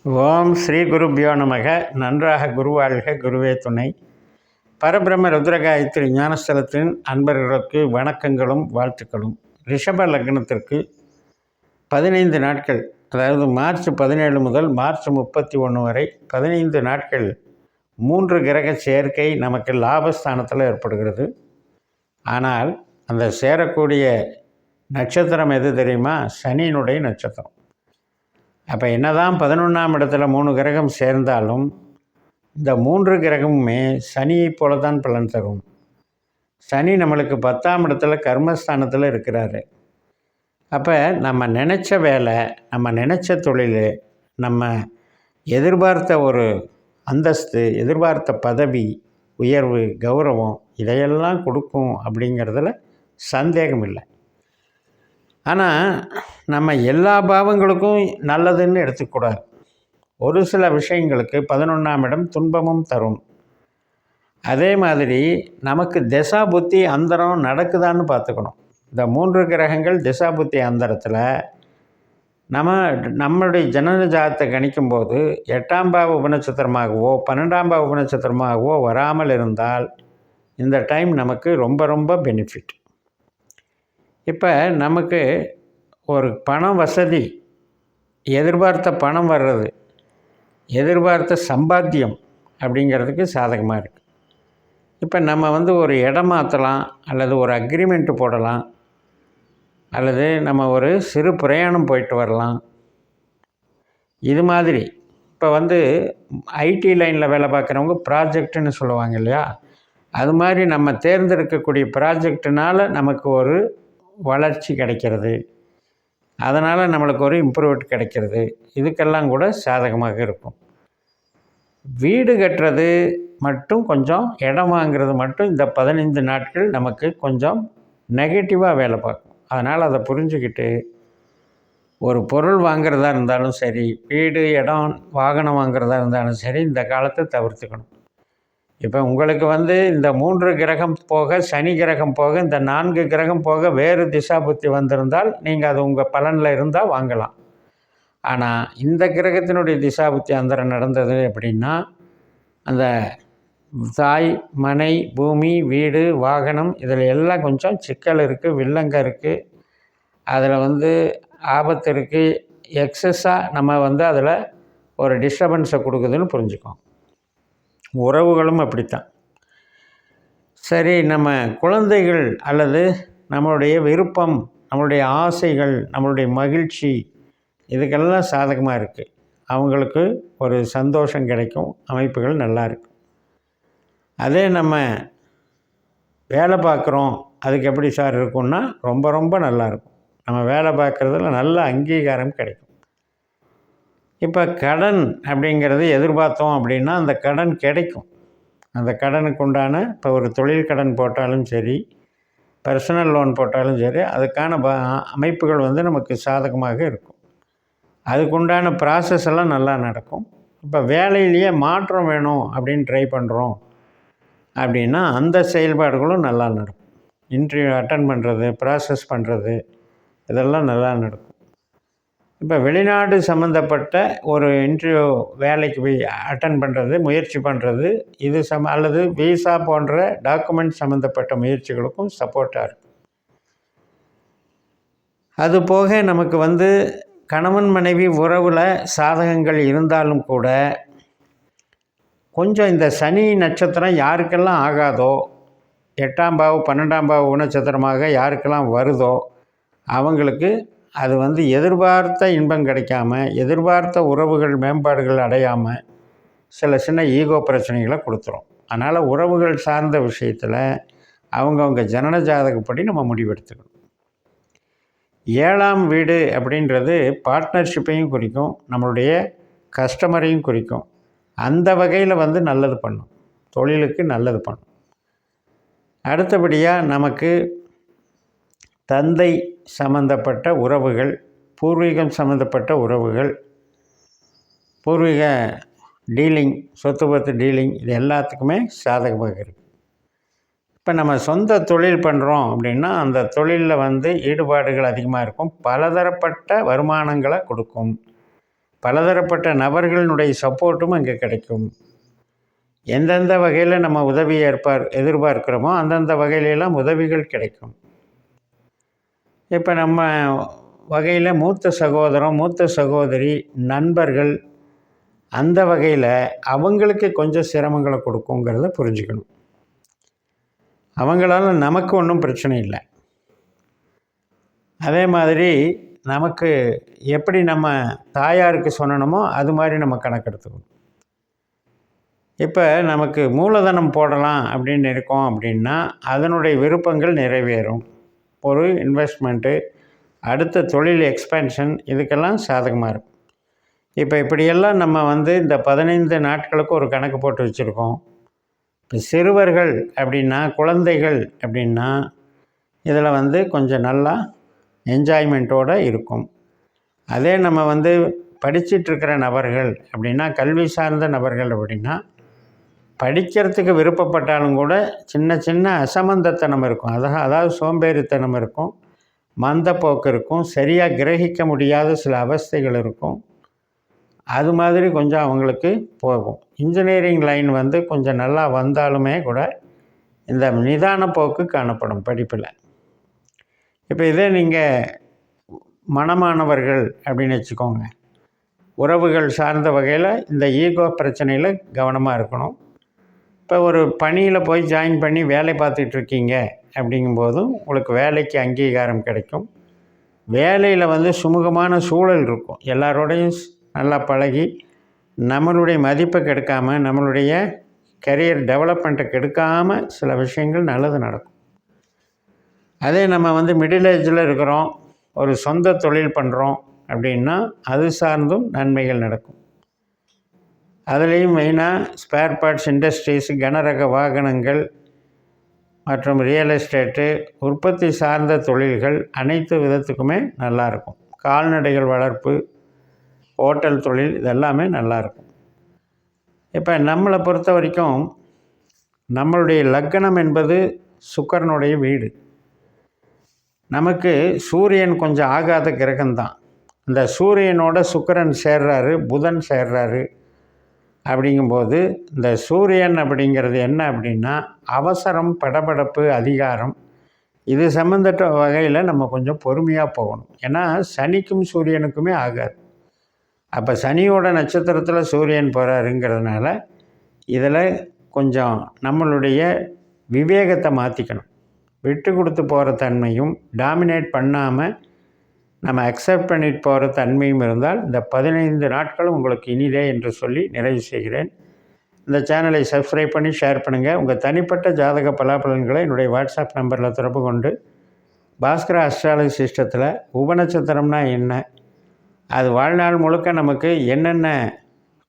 ஓம் ஸ்ரீ குருபியோ நமக. நன்றாக குருவாழ்க, குருவே துணை. பரபிரம்ம ருத்ரகாயத்ரி ஞானஸ்தலத்தின் அன்பர்களுக்கு வணக்கங்களும் வாழ்த்துக்களும். ரிஷப லக்னத்திற்கு 15 நாட்கள், அதாவது மார்ச் 17 முதல் மார்ச் 31 வரை 15 நாட்கள் 3 கிரக சேர்க்கை நமக்கு லாபஸ்தானத்தில் ஏற்படுகிறது. ஆனால் அந்த சேரக்கூடிய நட்சத்திரம் எது தெரியுமா? சனியினுடைய நட்சத்திரம். அப்போ என்னதான் 11ஆம் இடத்துல 3 கிரகம் சேர்ந்தாலும் இந்த 3 கிரகமுமே சனியை போல தான் பலன் தரும். சனி நம்மளுக்கு 10ஆம் இடத்துல கர்மஸ்தானத்தில் இருக்கிறாரு. அப்போ நம்ம நினச்ச வேலை, நம்ம நினச்ச தொழில், நம்ம எதிர்பார்த்த ஒரு அந்தஸ்து, எதிர்பார்த்த பதவி, உயர்வு, கௌரவம் இதையெல்லாம் கொடுக்கும் அப்படிங்கிறதுல சந்தேகம் இல்லை. ஆனால் நம்ம எல்லா பாவங்களுக்கும் நல்லதுன்னு எடுத்துக்கூடாது. ஒரு சில விஷயங்களுக்கு 11ஆம் இடம் துன்பமும் தரும். அதே மாதிரி நமக்கு திசா புத்தி அந்தரம் நடக்குதான்னு பார்த்துக்கணும். இந்த 3 கிரகங்கள் திசா புத்தி அந்தரத்தில் நம்மளுடைய ஜனன ஜாதத்தை கணிக்கும்போது 8ஆம் பாவ உபநட்சத்திரமாகவோ 12ஆம் பாவ உபநட்சத்திரமாகவோ வராமல் இருந்தால் இந்த டைம் நமக்கு ரொம்ப ரொம்ப பெனிஃபிட். இப்போ நமக்கு ஒரு பண வசதி, எதிர்பார்த்த பணம் வர்றது, எதிர்பார்த்த சம்பாத்தியம் அப்படிங்கிறதுக்கு சாதகமாக இருக்குது. இப்போ நம்ம ஒரு இடம் மாற்றலாம், அல்லது ஒரு அக்ரிமெண்ட்டு போடலாம், அல்லது நம்ம ஒரு சிறு பிரயாணம் போயிட்டு வரலாம். இது மாதிரி இப்போ ஐடி லைனில் வேலை பார்க்குறவங்க ப்ராஜெக்ட்டுன்னு சொல்லுவாங்க இல்லையா? அது மாதிரி நம்ம தேர்ந்தெடுக்கக்கூடிய ப்ராஜெக்டுனால் நமக்கு ஒரு வளர்ச்சி கிடைக்கிறது, அதனால் நம்மளுக்கு ஒரு இம்ப்ரூவ்மெண்ட் கிடைக்கிறது. இதுக்கெல்லாம் கூட சாதகமாக இருக்கும். வீடு கட்டுறது மட்டும் கொஞ்சம், இடம் வாங்கிறது மட்டும் இந்த 15 நாட்கள் நமக்கு கொஞ்சம் நெகட்டிவாக வேலை பார்க்கும். அதனால் அதை புரிஞ்சுக்கிட்டு ஒரு பொருள் வாங்கிறதா இருந்தாலும் சரி, வீடு, இடம், வாகனம் வாங்கிறதா இருந்தாலும் சரி, இந்த காலத்தை தவிர்த்துக்கணும். இப்போ உங்களுக்கு இந்த 3 கிரகம் போக, சனி கிரகம் போக, இந்த 4 கிரகம் போக வேறு திசா புத்தி வந்திருந்தால் நீங்கள் அது உங்கள் பலனில் இருந்தால் வாங்கலாம். ஆனால் இந்த கிரகத்தினுடைய திசா புத்தி அந்தரம் நடந்தது அப்படின்னா அந்த தாய், மனை, பூமி, வீடு, வாகனம் இதில் எல்லாம் கொஞ்சம் சிக்கல் இருக்குது, வில்லங்க இருக்குது, அதில் ஆபத்து இருக்குது. எக்ஸஸாக நம்ம அதில் ஒரு டிஸ்டர்பன்ஸை கொடுக்குதுன்னு புரிஞ்சுக்கோம். உறவுகளும் அப்படித்தான். சரி, நம்ம குழந்தைகள் அல்லது நம்மளுடைய விருப்பம், நம்மளுடைய ஆசைகள், நம்மளுடைய மகிழ்ச்சி இதுக்கெல்லாம் சாதகமாக இருக்குது. அவங்களுக்கு ஒரு சந்தோஷம் கிடைக்கும், அமைப்புகள் நல்லா இருக்குது. அதே நம்ம வேலை பார்க்குறோம், அதுக்கு எப்படி சார் இருக்கும்னா ரொம்ப ரொம்ப நல்லாயிருக்கும். நம்ம வேலை பார்க்குறதுல நல்ல அங்கீகாரம் கிடைக்கும். இப்போ கடன் அப்படிங்கிறது எதிர்பார்த்தோம் அப்படின்னா அந்த கடன் கிடைக்கும். அந்த கடனுக்கு உண்டான, இப்போ ஒரு தொழில் கடன் போட்டாலும் சரி, பர்சனல் லோன் போட்டாலும் சரி, அதுக்கான அமைப்புகள் நமக்கு சாதகமாக இருக்கும். அதுக்குண்டான ப்ராசஸ் எல்லாம் நல்லா நடக்கும். இப்போ வேலையிலேயே மாற்றம் வேணும் அப்படின்னு ட்ரை பண்ணுறோம் அப்படின்னா அந்த செயல்பாடுகளும் நல்லா நடக்கும். இன்டர்வியூ அட்டன் பண்ணுறது, ப்ராசஸ் பண்ணுறது இதெல்லாம் நல்லா நடக்கும். இப்போ வெளிநாடு சம்மந்தப்பட்ட ஒரு இன்டர்வியூ வேலைக்கு போய் அட்டன் பண்ணுறது, முயற்சி பண்ணுறது, இது அல்லது விசா போன்ற டாக்குமெண்ட் சம்மந்தப்பட்ட முயற்சிகளுக்கும் சப்போர்ட்டாக இருக்கும். அதுபோக நமக்கு கணவன் மனைவி உறவில் சாதகங்கள் இருந்தாலும் கூட கொஞ்சம் இந்த சனி நட்சத்திரம் யாருக்கெல்லாம் ஆகாதோ, 8ஆம் பாவ 12ஆம் பாவ நட்சத்திரமாக யாருக்கெல்லாம் வருதோ அவங்களுக்கு அது எதிர்பார்த்த இன்பம் கிடைக்காம, எதிர்பார்த்த உறவுகள் மேம்பாடுகள் அடையாமல் சில சின்ன ஈகோ பிரச்சனைகளை கொடுத்துரும். அதனால் உறவுகள் சார்ந்த விஷயத்தில் அவங்கவுங்க ஜனன ஜாதகப்படி நம்ம முடிவெடுத்துக்கணும். 7ஆம் வீடு அப்படின்றது பார்ட்னர்ஷிப்பையும் குறிக்கும், நம்மளுடைய கஸ்டமரையும் குறிக்கும். அந்த வகையில் நல்லது பண்ணும், தொழிலுக்கு நல்லது பண்ணும். அடுத்தபடியாக நமக்கு தந்தை சம்பந்தப்பட்ட உறவுகள், பூர்வீகம் சம்மந்தப்பட்ட உறவுகள், பூர்வீக டீலிங், சொத்து பத்து டீலிங் இது எல்லாத்துக்குமே சாதகமாக இருக்குது. இப்போ நம்ம சொந்த தொழில் பண்ணுறோம் அப்படின்னா அந்த தொழிலில் ஈடுபாடுகள் அதிகமாக இருக்கும், பலதரப்பட்ட வருமானங்களை கொடுக்கும். பலதரப்பட்ட நபர்களினுடைய சப்போர்ட்டும் அங்கே கிடைக்கும். எந்தெந்த வகையில் நம்ம உதவி எதிர்பார்க்கிறோமோ அந்தந்த வகையிலெல்லாம் உதவிகள் கிடைக்கும். இப்போ நம்ம வகையில் மூத்த சகோதரம், மூத்த சகோதரி, நண்பர்கள், அந்த வகையில் அவங்களுக்கு கொஞ்சம் சிரமங்களை கொடுக்குங்கிறத புரிஞ்சுக்கணும். அவங்களால நமக்கு ஒன்றும் பிரச்சனை இல்லை. அதே மாதிரி நமக்கு எப்படி நம்ம தாயாருக்கு சொன்னணுமோ அது மாதிரி நம்ம கணக்கெடுத்துக்கணும். இப்போ நமக்கு மூலதனம் போடலாம் அப்படின்னு இருக்கோம் அப்படின்னா அதனுடைய விருப்பங்கள் நிறைவேறும். ஒரு இன்வெஸ்ட்மெண்ட்டு, அடுத்த தொழில் எக்ஸ்பேன்ஷன், இதுக்கெல்லாம் சாதகமாக இருக்கும். இப்போ இப்படியெல்லாம் நம்ம இந்த 15 நாட்களுக்கு ஒரு கணக்கு போட்டு வச்சுருக்கோம். இப்போ சிறுவர்கள் அப்படின்னா, குழந்தைகள் அப்படின்னா இதில் கொஞ்சம் நல்லா என்ஜாய்மெண்ட்டோடு இருக்கும். அதே நம்ம படிச்சிட்ருக்கிற நபர்கள் அப்படின்னா, கல்வி சார்ந்த நபர்கள் அப்படின்னா, படிக்கிறதுக்கு விருப்பப்பட்டாலும் கூட சின்ன சின்ன அசமந்தத்தனம் இருக்கும். அதாவது சோம்பேறித்தனம் இருக்கும், மந்தப்போக்கு இருக்கும், சரியாக கிரகிக்க முடியாத சில அவஸ்தைகள் இருக்கும். அது மாதிரி கொஞ்சம் அவங்களுக்கு போகும். இன்ஜினியரிங் லைன் கொஞ்சம் நல்லா வந்தாலுமே கூட இந்த நிதான போக்கு காணப்படும் படிப்பில். இப்போ இதே நீங்கள் மனமானவர்கள் அப்படின்னு வச்சுக்கோங்க. உறவுகள் சார்ந்த வகையில் இந்த ஈகோ பிரச்சனையில் கவனமாக இருக்கணும். இப்போ ஒரு பணியில் போய் ஜாயின் பண்ணி வேலை பார்த்துட்ருக்கீங்க அப்படிங்கும்போதும் உங்களுக்கு வேலைக்கு அங்கீகாரம் கிடைக்கும். வேலையில் சுமூகமான சூழல் இருக்கும். எல்லாரோடையும் நல்லா பழகி நம்மளுடைய மதிப்பை கெடுக்காமல், நம்மளுடைய கரியர் டெவலப்மெண்ட்டை கெடுக்காமல் சில விஷயங்கள் நல்லது நடக்கும். அதே நம்ம மிடில் ஏஜில் இருக்கிறோம், ஒரு சொந்த தொழில் பண்ணுறோம் அப்படின்னா அது சார்ந்தும் நன்மைகள் நடக்கும். அதுலேயும் மெயினாக ஸ்பேர் பார்ட்ஸ் இண்டஸ்ட்ரீஸ், கனரக வாகனங்கள் மற்றும் ரியல் எஸ்டேட்டு, உற்பத்தி சார்ந்த தொழில்கள் அனைத்து விதத்துக்குமே நல்லாயிருக்கும். கால்நடைகள் வளர்ப்பு, ஹோட்டல் தொழில், இதெல்லாமே நல்லாயிருக்கும். இப்போ நம்மளை பொறுத்த வரைக்கும் நம்மளுடைய லக்னம் என்பது சுக்கிரனுடைய வீடு. நமக்கு சூரியன் கொஞ்சம் ஆகாத கிரகம்தான். இந்த சூரியனோட சுக்கிரன் சேர்றாரு, புதன் சேர்றாரு. அப்படிங்கும்போது இந்த சூரியன் அப்படிங்கிறது என்ன அப்படின்னா அவசரம், படபடப்பு, அதிகாரம், இது சம்மந்தப்பட்ட வகையில் நம்ம கொஞ்சம் பொறுமையாக போகணும். ஏன்னா சனிக்கும் சூரியனுக்குமே ஆகாது. அப்போ சனியோட நட்சத்திரத்தில் சூரியன் போகிறாருங்கிறதுனால இதில் கொஞ்சம் நம்மளுடைய விவேகத்தை மாற்றிக்கணும். விட்டு கொடுத்து போகிற தன்மையும், டாமினேட் பண்ணாமல் நம்ம அக்செப்ட் பண்ணிட்டு போகிற தன்மையும் இருந்தால் இந்த 15 நாட்களும் உங்களுக்கு இனிதே என்று சொல்லி நிறைவு செய்கிறேன். இந்த சேனலை சப்ஸ்கிரைப் பண்ணி ஷேர் பண்ணுங்கள். உங்கள் தனிப்பட்ட ஜாதக பலாபலன்களை என்னுடைய வாட்ஸ்அப் நம்பரில் தொடர்பு கொண்டு பாஸ்கரா அஸ்ட்ராலஜி சிஸ்டத்தில் உபநட்சத்திரம்னா என்ன, அது வாழ்நாள் முழுக்க நமக்கு என்னென்ன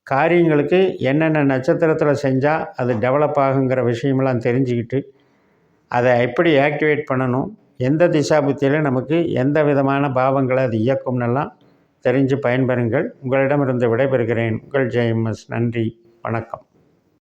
காரியங்களுக்கு என்னென்ன நட்சத்திரத்தில் செஞ்சால் அது டெவலப் ஆகுங்கிற விஷயமெல்லாம் தெரிஞ்சுக்கிட்டு அதை எப்படி ஆக்டிவேட் பண்ணணும், எந்த திசாபுத்தியில் நமக்கு எந்த விதமான பாவங்களை அது இயக்கும்னெல்லாம் தெரிஞ்சு பயன்பெறுங்கள். உங்களிடமிருந்து விடைபெறுகிறேன். உங்கள் ஜெயம்எஸ். நன்றி, வணக்கம்.